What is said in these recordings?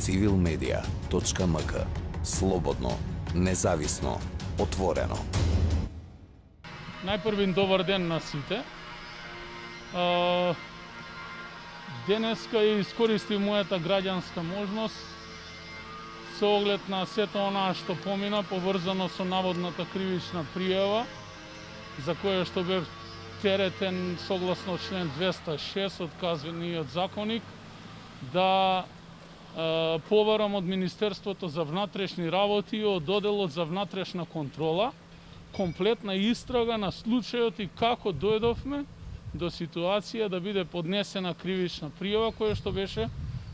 civilmedia.mk. Слободно, независно, отворено. Најпрвин добар ден на сите. Денеска ја искористив мојата граѓанска можност со оглед на сето онаа што помина поврзано со наводната кривична пријава за која што бев теретен согласно член 206 од Казнениот законник да побарам од Министерството за внатрешни работи и од Оделот за внатрешна контрола комплетна истрага на случајот и како дојдовме до ситуација да биде поднесена кривична пријава која што беше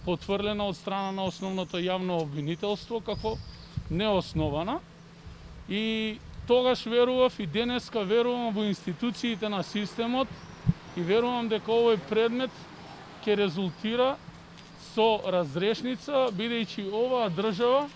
потврлена од страна на основното јавно обвинителство како неоснована. И тогаш верував и денеска верувам во институциите на системот и верувам дека овој предмет ќе резултира со разрешница, бидејќи оваа држава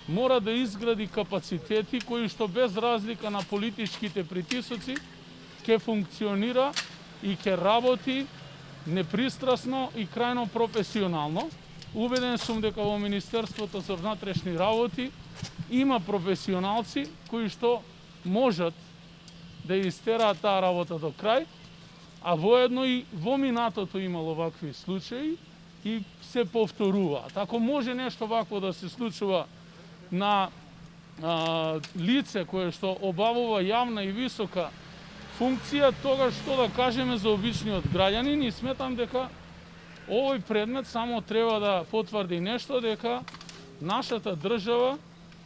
мора да изгради капацитети кои што без разлика на политичките притисоци ќе функционира и ќе работи непристрасно и крајно професионално. Убеден сум дека во Министерството за внатрешни работи има професионалци кои што можат да истераат таа работа до крај, а воедно и во минатото имало вакви случаи и се повторуваат. Ако може нешто вакво да се случува на лице кое што обавува јавна и висока функција, тогаш што да кажеме за обичниот граѓанин, и сметам дека овој предмет само треба да потврди нешто, дека нашата држава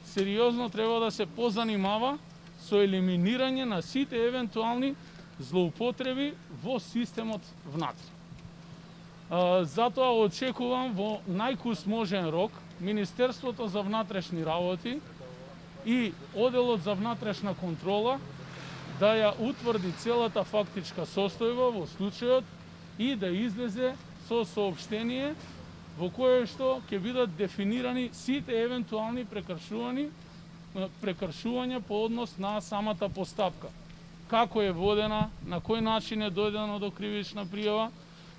сериозно треба да се позанимава со елиминирање на сите евентуални злоупотреби во системот внатре. Затоа очекувам во најкус можен рок Министерството за внатрешни работи и Оделот за внатрешна контрола да ја утврди целата фактичка состојба во случајот и да излезе со соопштение во кое што ќе бидат дефинирани сите евентуални прекршувања по однос на самата постапка. Како е водена, на кој начин е дојдено до кривична пријава.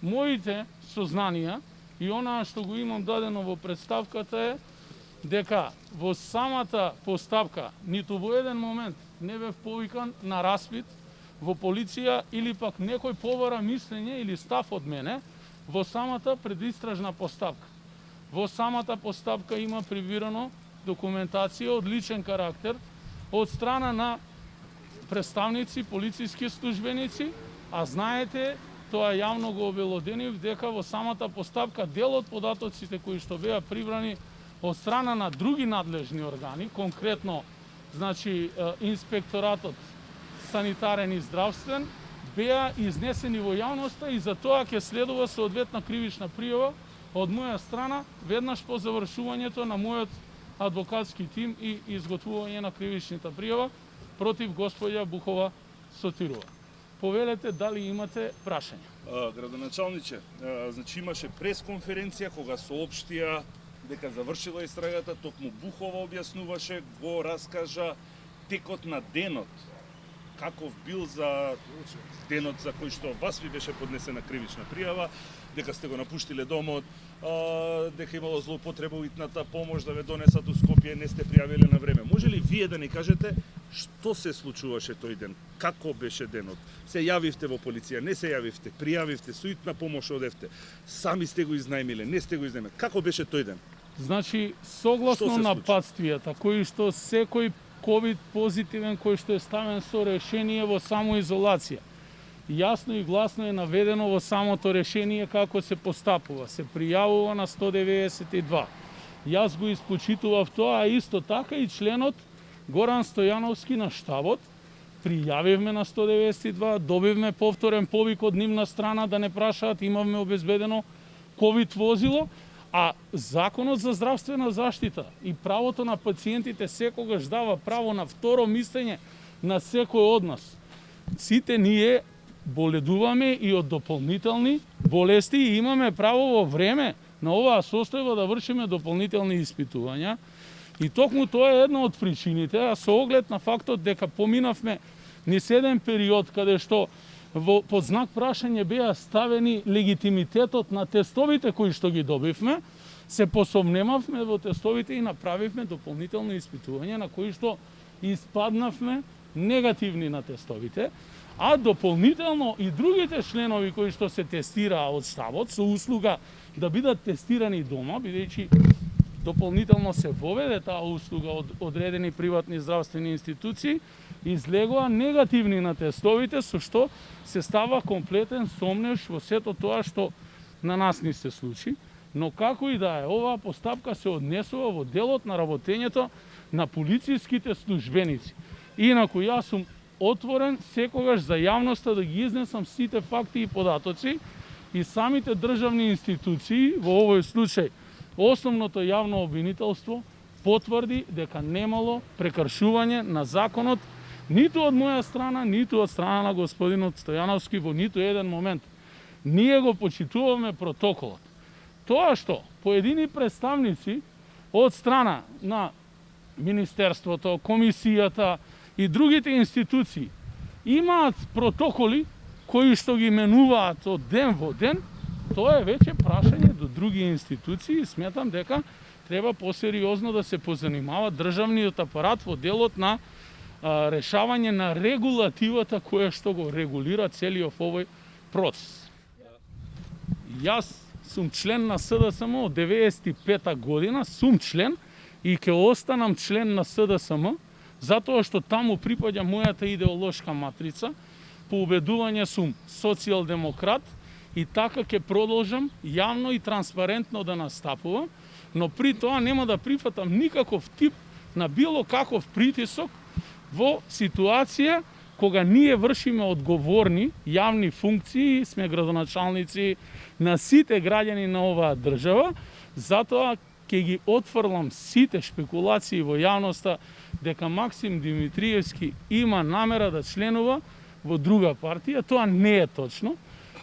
Моите сознанија и онаа што го имам дадено во представката е дека во самата постапка ниту во еден момент не бев повикан на распит во полиција или пак некој побара мислење или став од мене во самата предистражна постапка. Во самата постапка има прибирано документација од личен карактер од страна на представници, полициски службеници, а знаете, тоа јавно го обелоденив дека во самата постапка дел од податоците кои што беа прибрани од страна на други надлежни органи, конкретно значи инспекторатот санитарен и здравствен, беа изнесени во јавноста и за тоа ќе следува соодветна кривична пријава од моја страна веднаш по завршувањето на мојот адвокатски тим и изготвување на кривичната пријава против господја Бухова Сотирова. Повелете дали имате прашања. Градоначалниче, значи имаше пресконференција кога соопштија дека завршила истрагата, токму Бухова објаснуваше, го раскажа текот на денот. Каков бил за денот за кој што вас ви беше поднесена кривична пријава, дека сте го напуштиле домот, дека имало злоупотреба уитната помош да ве донесат у Скопје, не сте пријавиле на време. Може ли вие да ни кажете што се случуваше тој ден? Како беше денот? Се јавивте во полиција, не се јавивте, пријавивте, суитна помош одевте, сами сте го изнајмиле, не сте го изнајмиле. Како беше тој ден? Значи, согласно нападствијата, кои што секој ковид позитивен кој што е ставен со решение во самоизолација, јасно и гласно е наведено во самото решение како се постапува. Се пријавува на 192. Јас го испочитував тоа, а исто така и членот Горан Стојановски на штабот. Пријавивме на 192, добивме повторен повик од нивна страна да не прашаат, имавме обезбедено ковид возило, а Законот за здравствена заштита и правото на пациентите секогаш дава право на второ мислење на секој од нас. Сите ние боледуваме и од дополнителни болести и имаме право во време на оваа состојба да вршиме дополнителни испитувања. И токму тоа е една од причините, а со оглед на фактот дека поминавме низ еден период каде што под знак прашање беа ставени легитимитетот на тестовите кои што ги добивме, се посомнемавме во тестовите и направивме дополнително испитување на кои што испаднавме негативни на тестовите, а дополнително и другите членови кои што се тестираа од штабот со услуга да бидат тестирани дома, бидејќи дополнително се воведе таа услуга од одредени приватни здравствени институции, излегоа негативни на тестовите, со што се става комплетен сомнеш во сето тоа што на нас ни се случи. Но како и да е, оваа постапка се однесува во делот на работењето на полициските службеници. Инаку јас сум отворен секогаш за јавноста да ги изнесам сите факти и податоци и самите државни институции, во овој случај Основното јавно обвинителство потврди дека немало прекршување на законот ниту од моја страна, ниту од страна на господинот Стојановски во ниту еден момент. Ние го почитуваме протоколот. Тоа што поедини представници од страна на Министерството, Комисијата и другите институции имаат протоколи кои што ги менуваат од ден во ден, тоа е веќе прашање до други институции и сметам дека треба посериозно да се позанимава државниот апарат во делот на решавање на регулативата која што го регулира целиот овој процес. Јас сум член на СДСМ од 95 година, сум член и ќе останам член на СДСМ, затоа што таму припаѓа мојата идеолошка матрица. По убедување сум социјалдемократ и така ќе продолжам јавно и транспарентно да настапувам, но при тоа нема да прифатам никаков тип на било каков притисок во ситуација кога ние вршиме одговорни јавни функции, сме градоначалници на сите граѓани на оваа држава, затоа ќе ги отфрлам сите шпекулации во јавноста дека Максим Димитриевски има намера да членува во друга партија. Тоа не е точно.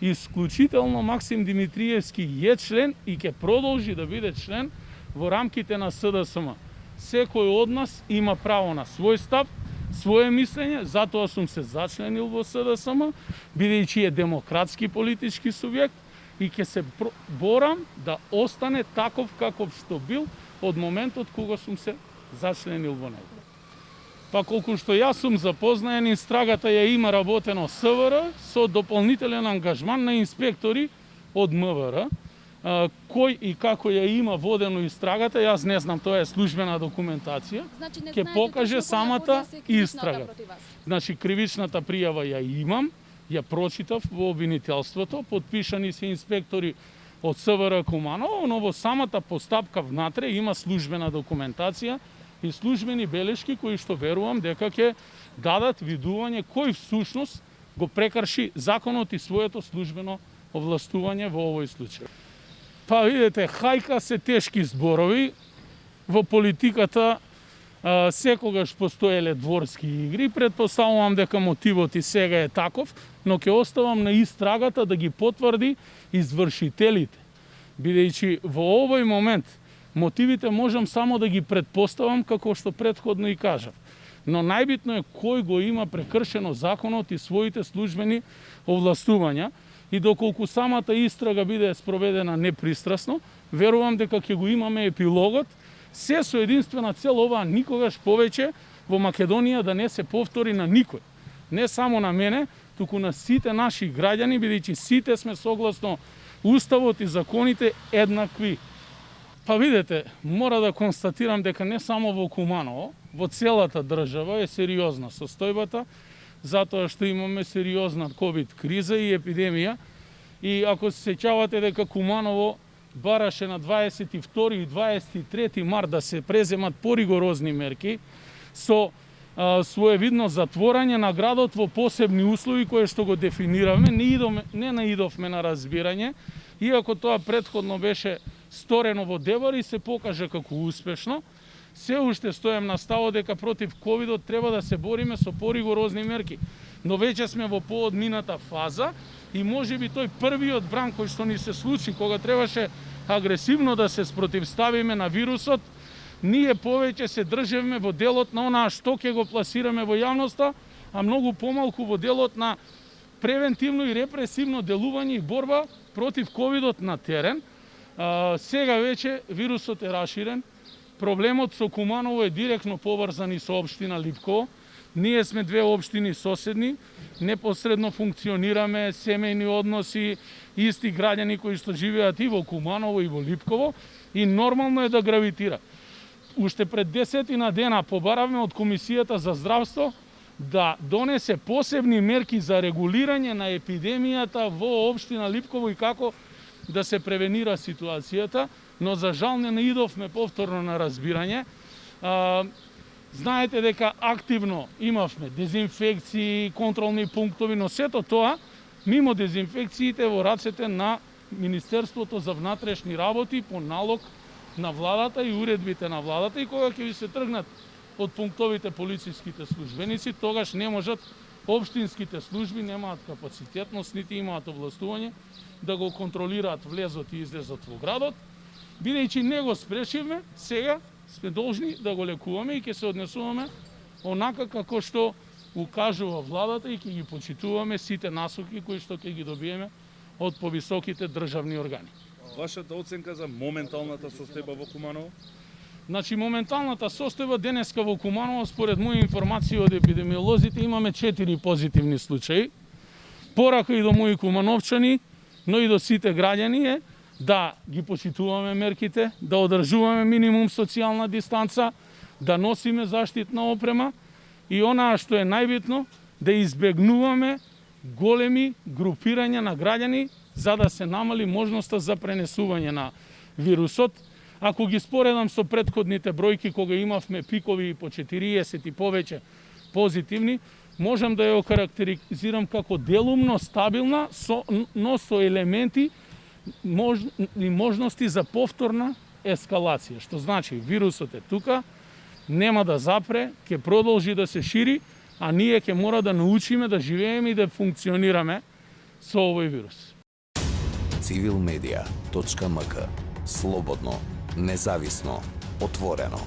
Исклучително Максим Димитриевски е член и ќе продолжи да биде член во рамките на СДСМ. Секој од нас има право на свој став, свое мислење, затоа сум се зачленил во СДСМ, бидејќи е демократски политички субјект и ќе се борам да остане таков каков што бил од моментот кога сум се зачленил во него. Па колку што јас сум запознаен, истрагата ја има работено СВР со дополнителен ангажман на инспектори од МВР, кој и како ја има водено истрагата, јас не знам, тоа е службена документација, ќе покаже самата истрага. Значи, кривичната пријава ја имам, ја прочитав во обвинителството, подпишани се инспектори од СВР Куманово, но во самата постапка внатре има службена документација и службени белешки кои што верувам дека ќе дадат видување кој всушност го прекрши законот и своето службено овластување во овој случај. Па видите, хајка се тешки зборови. Во политиката секогаш постоеле дворски игри. Предпоставувам дека мотивот и сега е таков, но ќе оставам на истрагата да ги потврди извршителите. Бидејќи во овој момент мотивите можам само да ги предпоставам како што претходно и кажав. Но најбитно е кој го има прекршено законот и своите службени овластувања. И доколку самата истрага биде спроведена непристрасно, верувам дека ќе го имаме епилогот, се со единствена цел ова никогаш повеќе во Македонија да не се повтори на никој. Не само на мене, туку на сите наши граѓани, бидејќи сите сме согласно Уставот и законите еднакви. Па видете, мора да констатирам дека не само во Куманово, во целата држава е сериозна состојбата, затоа што имаме сериозна ковид криза и епидемија. И ако се сеќавате дека Куманово бараше на 22 и 23 март да се преземат поригорозни мерки со своевидно затворање на градот во посебни услови кои што го дефиниравме, не наидовме на разбирање, иако тоа претходно беше сторено во Девар и се покажа како успешно. Се уште стојам на ставот дека против ковидот треба да се бориме со поригорозни мерки. Но веќе сме во поодмината фаза и можеби тој првиот бран кој што ни се случи, кога требаше агресивно да се спротивставиме на вирусот, ние повеќе се држевме во делот на онаа што ќе го пласираме во јавноста, а многу помалку во делот на превентивно и репресивно делување и борба против ковидот на терен. Сега веќе вирусот е раширен. Проблемот со Куманово е директно поврзан и со општина Липково. Ние сме две општини соседни, непосредно функционираме, семејни односи, исти граѓани кои што живеат и во Куманово и во Липково и нормално е да гравитира. Уште пред 10 дена побаравме од Комисијата за здравство да донесе посебни мерки за регулирање на епидемијата во општина Липково и како да се превенира ситуацијата, но за жал не наидовме повторно на разбирање. Знаете дека активно имавме дезинфекции, контролни пунктови, но сето тоа мимо дезинфекциите во рацете на Министерството за внатрешни работи по налог на владата и уредбите на владата, и кога ќе ви се тргнат од пунктовите полициските службеници, тогаш не можат општинските служби, немаат капацитетност, нити имаат овластување да го контролираат влезот и излезот во градот. Бидејќи не го спрешивме, сега сме должни да го лекуваме и ќе се однесуваме онака како што укажува владата и ќе ги почитуваме сите насоки кои што ќе ги добиеме од повисоките државни органи. Вашата оценка за моменталната состојба во Куманово? Значи, моменталната состојба денеска во Куманово, според мои информации од епидемиолозите, имаме 4 позитивни случаи. Порака и до мои кумановчани, но и до сите граѓани е да ги почитуваме мерките, да одржуваме минимум социјална дистанца, да носиме заштитна опрема и онаа што е најбитно, да избегнуваме големи групирања на граѓани за да се намали можноста за пренесување на вирусот. Ако ги споредам со претходните бројки, кога имавме пикови по 40 и повеќе позитивни, можам да ја окарактеризирам како делумно стабилна, но со елементи и можности за повторна ескалација. Што значи, вирусот е тука, нема да запре, ќе продолжи да се шири, а ние ќе мора да научиме да живееме и да функционираме со овој вирус. Civilmedia.mk. Слободно, независно, отворено.